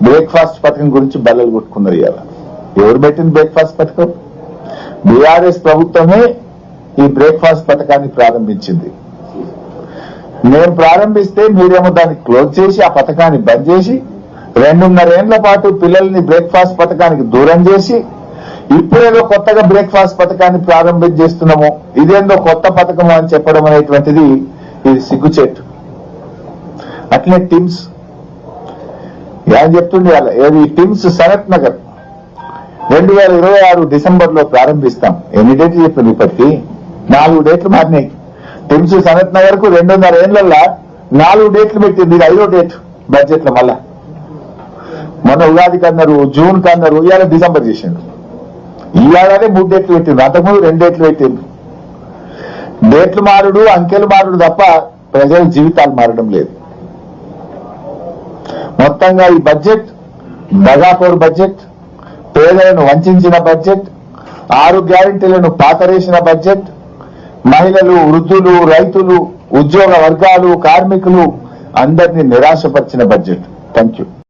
Breakfast పథకం గురించి బల్లలు కొట్టుకున్నారు. ఇవాళ ఎవరు పెట్టింది బ్రేక్ఫాస్ట్ పథకం? బీఆర్ఎస్ ప్రభుత్వమే ఈ బ్రేక్ఫాస్ట్ పథకాన్ని ప్రారంభించింది. నేను ప్రారంభిస్తే మీరేమో దాన్ని క్లోజ్ చేసి ఆ పథకాన్ని బంద్ చేసి 2.5 ఏళ్ల పాటు పిల్లల్ని బ్రేక్ఫాస్ట్ పథకానికి దూరం చేసి ఇప్పుడేదో కొత్తగా బ్రేక్ఫాస్ట్ పథకాన్ని ప్రారంభం చేస్తున్నాము, ఇదేందో కొత్త పథకం అని చెప్పడం అనేటువంటిది ఇది సిగ్గుచేటు. అట్లే టిమ్స్ ఏం చెప్తుండే ఏది టిమ్స్ సనత్ నగర్ 2026 డిసెంబర్లో ప్రారంభిస్తాం. ఎన్ని డేట్లు చెప్పింది? ఇప్పటికీ 4 డేట్లు మారినాయి. టిమ్స్ సనత్ నగర్ కు 2.5 ఏళ్లలో 4 డేట్లు పెట్టింది. ఇది 5వ డేట్ బడ్జెట్ లో. మళ్ళా మొన్న ఉగాదికి అన్నారు, జూన్ కి అన్నారు, ఇవాళ డిసెంబర్ చేసిండు. ఈ ఏడాది 3 డేట్లు పెట్టిండు, అంతకుముందు 2 డేట్లు పెట్టిండు. డేట్లు మారుడు, అంకెలు మారుడు తప్ప ప్రజల జీవితాలు మారడం లేదు. మొత్తంగా ఈ బడ్జెట్ దగాకోరు బడ్జెట్, పేదలను వంచిన బడ్జెట్, 6 గ్యారెంటీలను పాతరేసిన బడ్జెట్, మహిళలు, వృద్ధులు, రైతులు, ఉద్యోగ వర్గాలు, కార్మికులు అందరినీ నిరాశపరిచిన బడ్జెట్. Thank you.